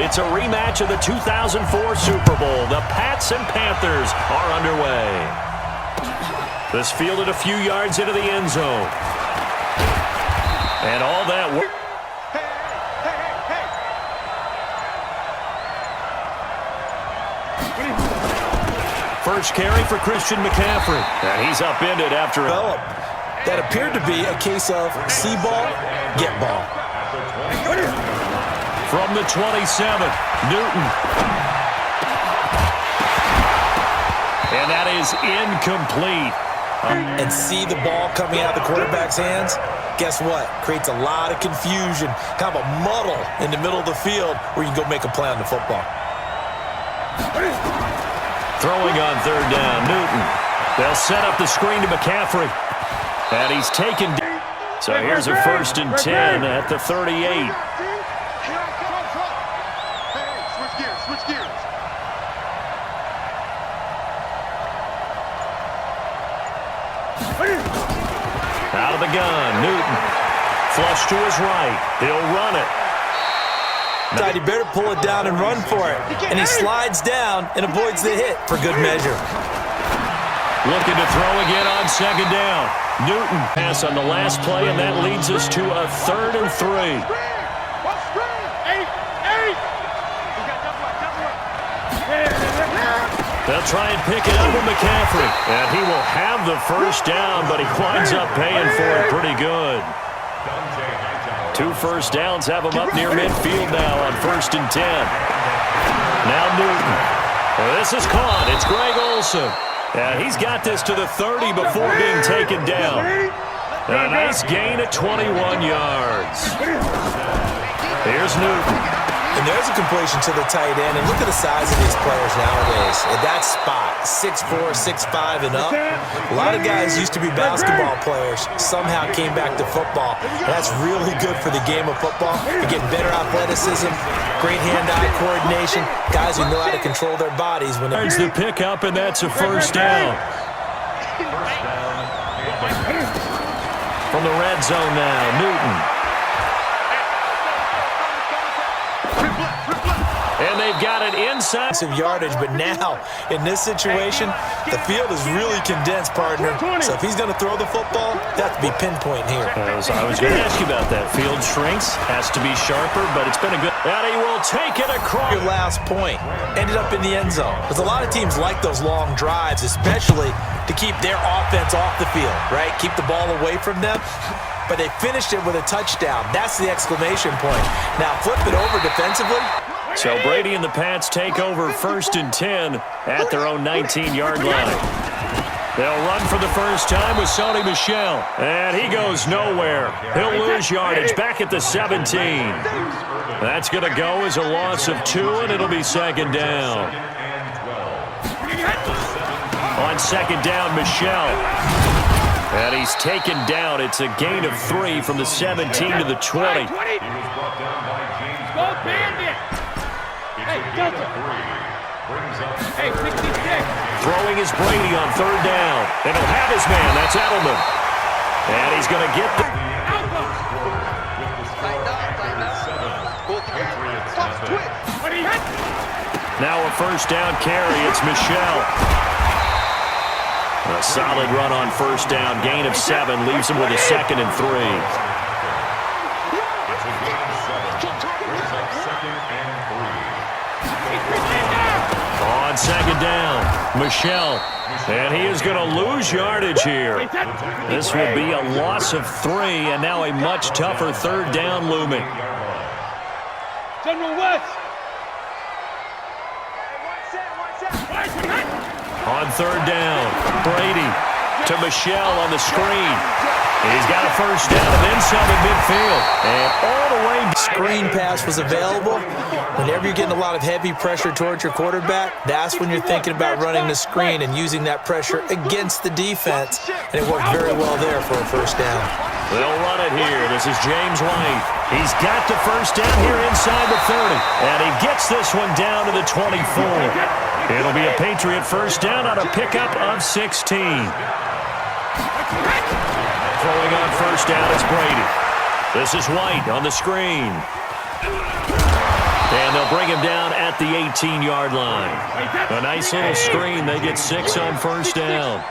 It's a rematch of the 2004 Super Bowl. The Pats and Panthers are underway. This fielded a few yards into the end zone. And all that work. First carry for Christian McCaffrey. And he's upended after develop. That appeared to be a case of see ball, get ball. From the 27, Newton. And that is incomplete. And see the ball coming out of the quarterback's hands? Guess what? Creates a lot of confusion, kind of a muddle in the middle of the field where you can go make a play on the football. Throwing on third down, Newton. They'll set up the screen to McCaffrey. And he's taken. So here's a 1st and 10 at the 38. Out of the gun, Newton. Flush to his right. He'll run it. He better pull it down and run for it. And he slides down and avoids the hit for good measure. Looking to throw again on 2nd down. Newton pass on the last play, and that leads us to a 3rd and 3. They'll try and pick it up with McCaffrey. And he will have the 1st down, but he winds up paying for it pretty good. 2 first downs have him up near midfield now on 1st and 10. Now Newton. This is caught. It's Greg Olsen. And he's got this to the 30 before being taken down. A nice gain at 21 yards. Here's Newton. And there's a completion to the tight end. And look at the size of these players nowadays. At that spot, 6'4", 6'5", and up. A lot of guys used to be basketball players. Somehow came back to football. And that's really good for the game of football. You're getting better athleticism, great hand-eye coordination. Guys who know how to control their bodies. When There's the pickup, and that's a 1st down. From the red zone now, Newton. And they've got it inside. Yardage, but now in this situation, the field is really condensed, partner. So if he's going to throw the football, that has to be pinpoint here. I was going to ask you about that. Field shrinks, has to be sharper, but it's been a good. And he will take it across. Your last point ended up in the end zone. Because a lot of teams like those long drives, especially to keep their offense off the field, right? Keep the ball away from them. But they finished it with a touchdown. That's the exclamation point. Now flip it over defensively. So Brady and the Pats take over 1st and 10 at their own 19-yard line. They'll run for the first time with Sony Michel. And he goes nowhere. He'll lose yardage back at the 17. That's going to go as a loss of 2, and it'll be 2nd down. On 2nd down, Michel. And he's taken down. It's a gain of 3 from the 17 to the 20. Throwing is Brady on 3rd down. And he'll have his man. That's Edelman. And he's going to get the... Now a 1st down carry. It's Michel. A solid run on 1st down. Gain of 7. Leaves him with a 2nd and 3. On 2nd down, Michel. And he is going to lose yardage here. This will be a loss of 3, and now a much tougher 3rd down looming. General West. On 3rd down, Brady to Michel on the screen. He's got a 1st down and then some in midfield. And all the way. Screen pass was available. Whenever you're getting a lot of heavy pressure towards your quarterback, that's when you're thinking about running the screen and using that pressure against the defense. And it worked very well there for a 1st down. They'll run it here. This is James White. He's got the 1st down here inside the 30. And he gets this one down to the 24. It'll be a Patriot 1st down on a pickup of 16. Throwing on 1st down is Brady. This is White on the screen. And they'll bring him down at the 18-yard line. A nice little screen. They get 6 on first down.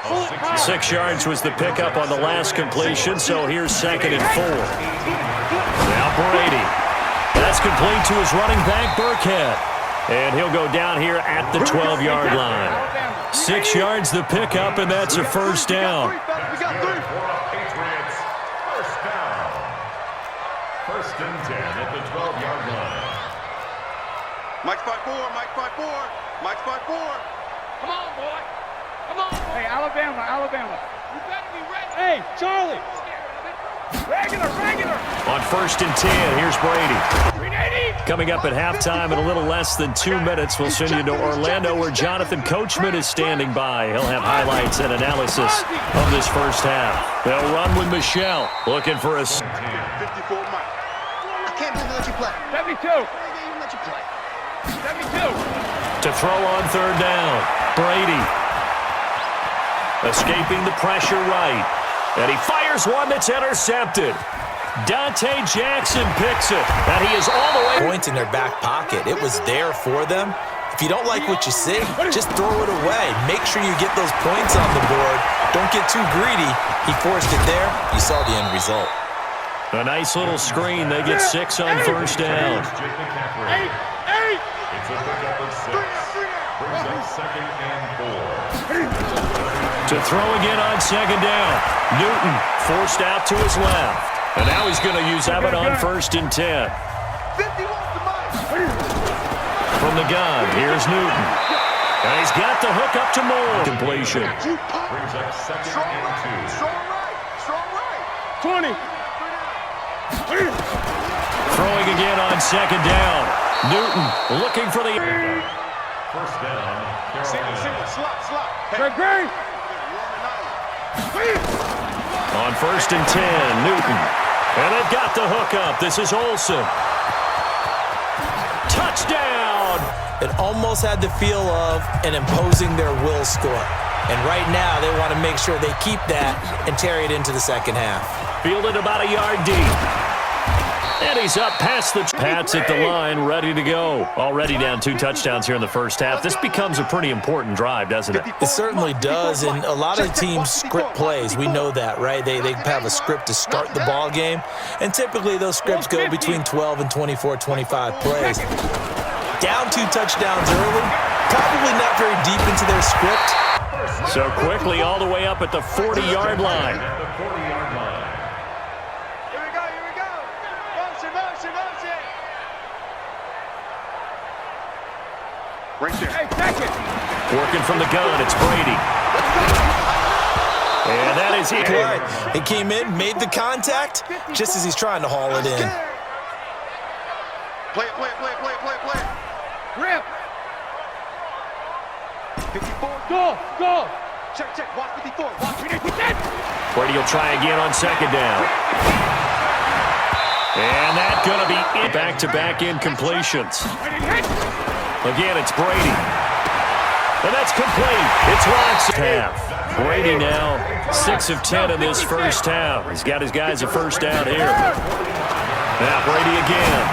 6 yards was the pickup on the last completion, so here's 2nd and 4. Now Brady. That's complete to his running back, Burkhead. And he'll go down here at the 12-yard line. 6 yards the pickup, and that's a first down. First and 10 at the 12-yard line. Mike's 5-4, Mike's 5-4, Mike's 5-4. Come on, boy. Come on. Hey, Alabama. You better be ready. Hey, Charlie. Regular. On first and 10, here's Brady. Coming up at halftime in a little less than 2 minutes, we'll send you to Orlando where Jonathan Coachman is standing by. He'll have highlights and analysis of this first half. They'll run with Michelle, looking for a... 54 Mike. I can't believe they let you play. 72. They even let you play. 72. To throw on third down, Brady. Escaping the pressure right. And he fires one that's intercepted. Dante Jackson picks it. And he is all the way... Points in their back pocket. It was there for them. If you don't like what you see, just throw it away. Make sure you get those points on the board. Don't get too greedy. He forced it there. You saw the end result. A nice little screen. They get 6 on first down. Eight. It's a pickup of 6. Brings up 2nd and 4. To throw again on second down. Newton forced out to his left. And now he's going to use that one on first and 10. 51 to Mike. From the gun, here's Newton. And he's got the hook up to Moore. Completion. Brings up 2nd and 2. Strong right. 20. Throwing again on second down. Newton looking for the... First down, Carolina. Slot. Great. On first and 10, Newton. And they've got the hook up. This is Olsen. Touchdown! It almost had the feel of an imposing their will score. And right now, they want to make sure they keep that and carry it into the second half. Fielded about a yard deep. And he's up past the... Pats at the line, ready to go. Already down 2 touchdowns here in the first half. This becomes a pretty important drive, doesn't it? It certainly does, and a lot of teams script plays. We know that, right? They have a script to start the ball game, and typically those scripts go between 12 and 24, 25 plays. Down 2 touchdowns early, probably not very deep into their script. So quickly all the way up at the 40-yard line. Right there. Hey, second. Working from the gun, it's Brady. And that is it. He came in, made the contact, just as he's trying to haul it in. Play it. Rip. 54. Go. Check. Watch 54. Watch 54. Brady will try again on second down. And that's going to be it. Back-to-back incompletions. Again, it's Brady. And that's complete. It's Watson. Half. Brady now 6 of 10 in this first half. He's got his guys a first down here. Now Brady again.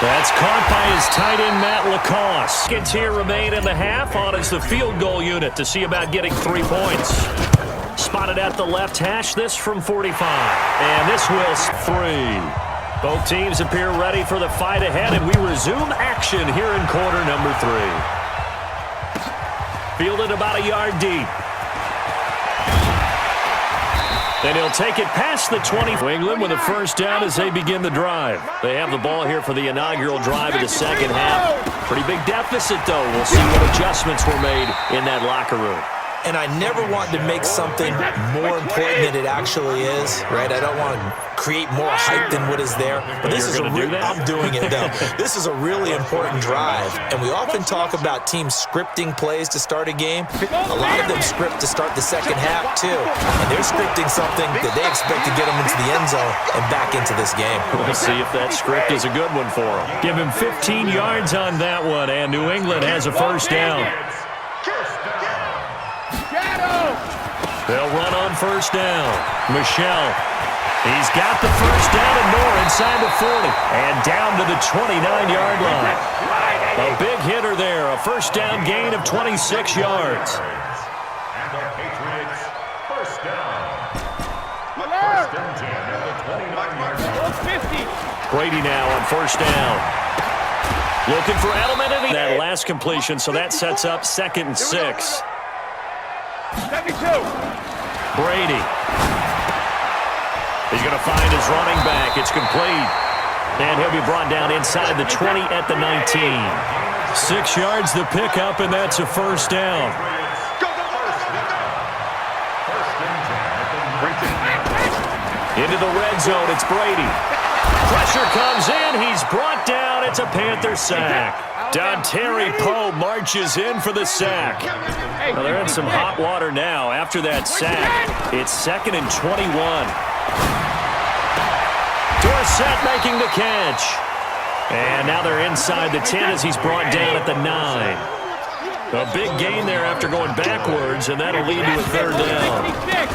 That's caught by his tight end, Matt Lacoste. Seconds here remain in the half on as the field goal unit to see about getting 3 points. Spotted at the left hash, this from 45. And this will 3. Both teams appear ready for the fight ahead, and we resume action here in quarter number 3. Fielded about a yard deep. Then he'll take it past the 20. New England with a first down as they begin the drive. They have the ball here for the inaugural drive of the second half. Pretty big deficit, though. We'll see what adjustments were made in that locker room. And I never want to make something more important than it actually is, right? I don't want to create more hype than what is there. But this is I'm doing it, though. This is a really important drive. And we often talk about teams scripting plays to start a game. A lot of them script to start the second half, too. And they're scripting something that they expect to get them into the end zone and back into this game. We'll see if that script is a good one for them. Give him 15 yards on that one, and New England has a first down. They'll run on first down. Michelle He's got the first down and more inside the 40. And down to the 29-yard line. A big hitter there. A first down gain of 26 yards. And the Patriots first down. First and 10 at the 29-yard line. Brady now on first down. Looking for Edelman in that last completion, so that sets up 2nd and 6. 72. Brady. He's going to find his running back. It's complete. And he'll be brought down inside the 20 at the 19. 6 yards the pickup, and that's a first down. Into the red zone, it's Brady. Pressure comes in. He's brought down. It's a Panther sack. Dontari Poe marches in for the sack. Well, they're in some hot water now after that sack. It's 2nd and 21. Dorsett making the catch. And now they're inside the 10 as he's brought down at the 9. A big gain there after going backwards, and that'll lead to a 3rd down.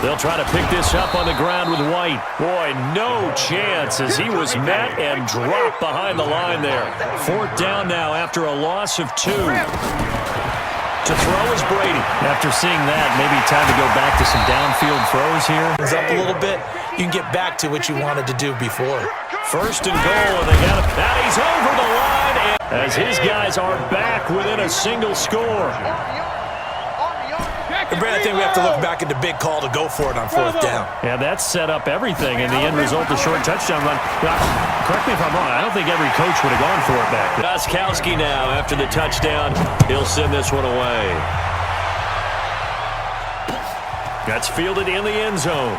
They'll try to pick this up on the ground with White. Boy, no chance as he was met and dropped behind the line there. 4th down now after a loss of 2. To throw is Brady. After seeing that, maybe time to go back to some downfield throws here. Up a little bit, you can get back to what you wanted to do before. 1st and goal, and they got him. Now he's over the line, and as his guys are back within a single score. And Brad, I think we have to look back at the big call to go for it on 4th down. Yeah, that set up everything, and the end result, the short touchdown run. Now, correct me if I'm wrong, I don't think every coach would have gone for it back then. Gostkowski now, after the touchdown, he'll send this one away. That's fielded in the end zone.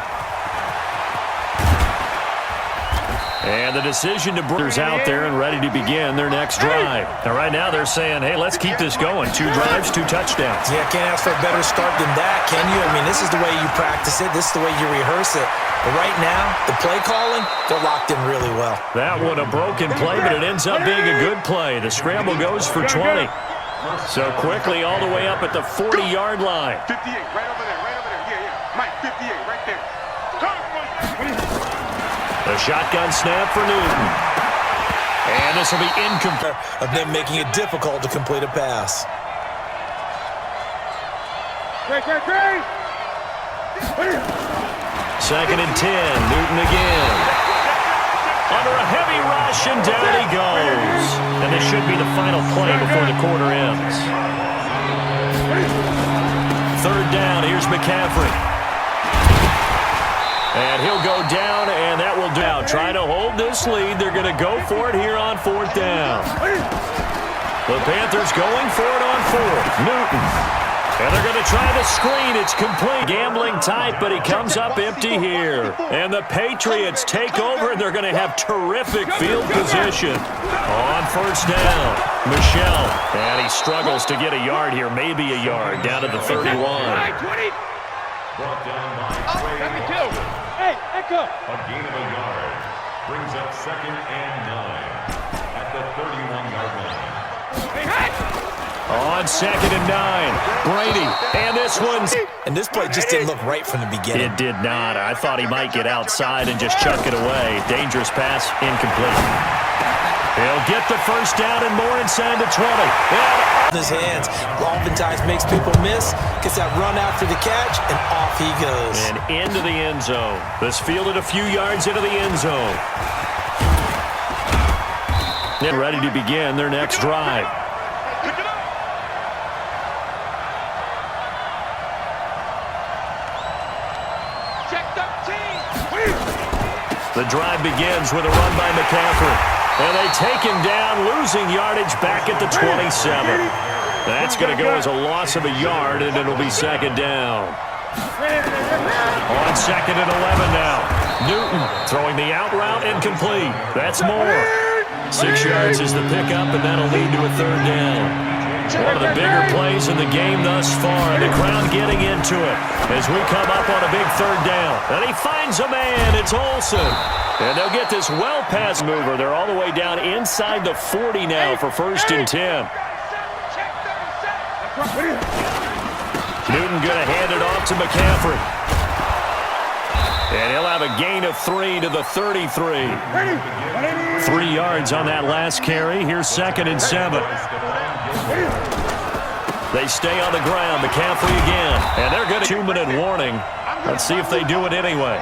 And the decision to bring out there and ready to begin their next drive. Now, right now, they're saying, hey, let's keep this going. 2 drives, 2 touchdowns. Yeah, can't ask for a better start than that, can you? I mean, this is the way you practice it. This is the way you rehearse it. But right now, the play calling, they're locked in really well. That one a broken play, but it ends up being a good play. The scramble goes for 20. So quickly all the way up at the 40-yard line. 58, right over there, right over there. Yeah. Mike, 58, right there. The shotgun snap for Newton. And this will be incomplete. Of them making it difficult to complete a pass. Great. 2nd and 10. Newton again. Under a heavy rush, and down he goes. And this should be the final play before the quarter ends. 3rd down. Here's McCaffrey. And he'll go down, and that will do. Trying to hold this lead. They're going to go for it here on 4th down. The Panthers going for it on 4th. Newton. And they're going to try the screen. It's complete. Gambling tight, but he comes up empty here. And the Patriots take over, and they're going to have terrific field position. On 1st down, Michel. And he struggles to get a yard here, maybe a yard, down to the 31. Brought down by 72. Hey, Echo. a gain of a yard. Brings up 2nd and 9 at the 31-yard line. On 2nd and 9, Brady. And this one's... And this play just didn't look right from the beginning. It did not. I thought he might get outside and just chuck it away. Dangerous pass, incomplete. He'll get the first down and more inside the 20. In his hands, oftentimes makes people miss, gets that run after the catch, and off he goes. And into the end zone. This fielded a few yards into the end zone. And ready to begin their next drive. The drive begins with a run by McCaffrey. And they take him down, losing yardage back at the 27. That's going to go as a loss of a yard, and it'll be 2nd down. On 2nd and 11 now. Newton throwing the out route incomplete. That's more. 6 yards is the pickup, and that'll lead to a 3rd down. One of the bigger plays in the game thus far. The crowd getting into it as we come up on a big 3rd down. And he finds a man. It's Olsen. And they'll get this well pass mover. They're all the way down inside the 40 now for 1st and 10. Newton going to hand it off to McCaffrey. And he'll have a gain of 3 to the 33. 3 yards on that last carry. Here's 2nd and 7. They stay on the ground. McCaffrey again. And they're good. 2-minute warning. Let's see if they do it anyway.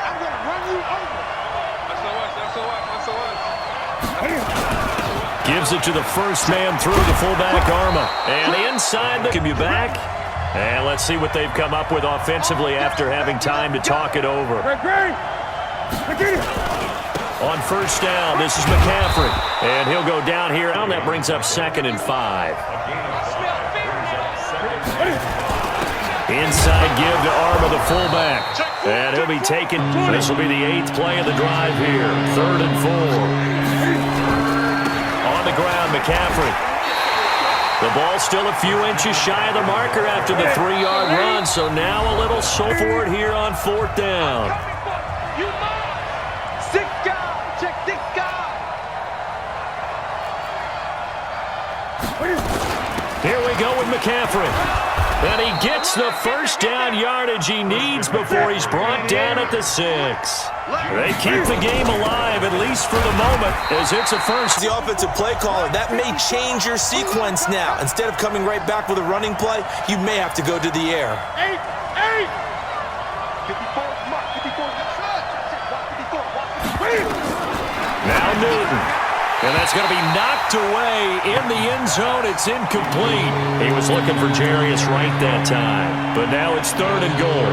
Gives it to the first man through the fullback Arma. And inside the... Can you back? And let's see what they've come up with offensively after having time to talk it over. On first down, this is McCaffrey. And he'll go down here. And that brings up 2nd and 5. Inside give to Arma, the fullback. And he'll be taken. This will be the 8th play of the drive here. 3rd and 4. On the ground, McCaffrey. The ball still a few inches shy of the marker after the 3-yard run. So now a little so forward here on 4th down. Here we go with McCaffrey. And he gets the first down yardage he needs before he's brought down at the 6. They keep the game alive, at least for the moment, as it's a first. The offensive play caller, that may change your sequence now. Instead of coming right back with a running play, you may have to go to the air. 8. Now Newton. And that's going to be knocked away in the end zone. It's incomplete. He was looking for Jarius Wright that time. But now it's 3rd and goal.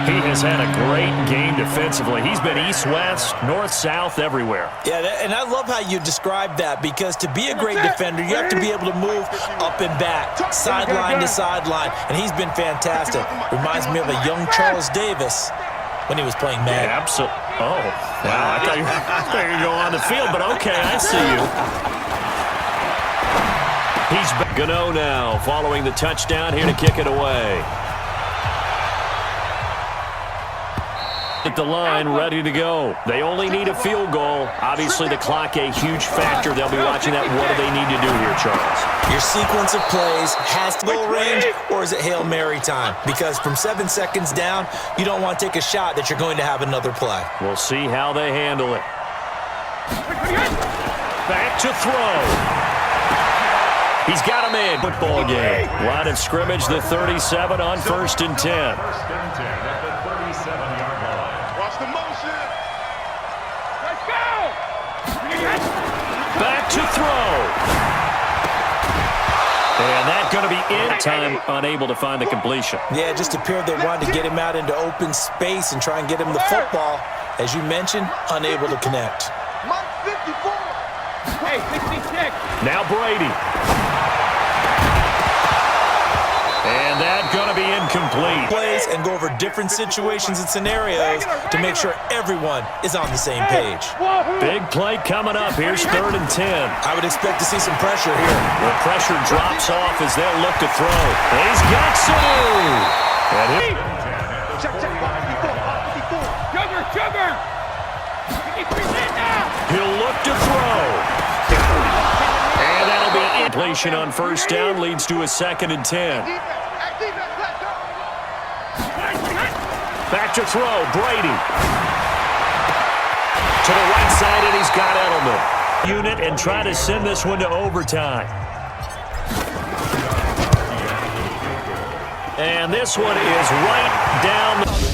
He has had a great game defensively. He's been east-west, north-south, everywhere. Yeah, and I love how you described that, because to be a great defender, you have to be able to move up and back, sideline to sideline. And he's been fantastic. Reminds me of a young Charles Davis when he was playing Madden. Yeah, absolutely. Oh, wow. I thought you were going to go on the field, but okay, I see you. He's Gano now, following the touchdown here to kick it away. At the line, ready to go. They only need a field goal. Obviously, the clock a huge factor. They'll be watching that. What do they need to do here, Charles? Your sequence of plays has to goal range, or is it Hail Mary time? Because from 7 seconds down, you don't want to take a shot that you're going to have another play. We'll see how they handle it. Back to throw. He's got him in. Football game. Line of scrimmage, the 37 on 1st and 10. 1st and 10 at the 37-yard line. Watch the motion. Let's go. Back to throw. And that's going to be in time, unable to find the completion. Yeah, it just appeared they wanted to get him out into open space and try and get him the football. As you mentioned, unable to connect. Mike 54. Hey, 66. Now Brady. And that's going to be incomplete. Plays and go over different situations and scenarios to make sure everyone is on the same page. Big play coming up. Here's 3rd and 10. I would expect to see some pressure here. The pressure drops off as they'll look to throw. He's got Sanu. Check. Sugar. He'll look to throw. And that'll be completion on 1st down. Leads to a 2nd and 10. Back to throw. Brady. To the right side, and he's got Edelman. Unit and try to send this one to overtime. And this one is right down the...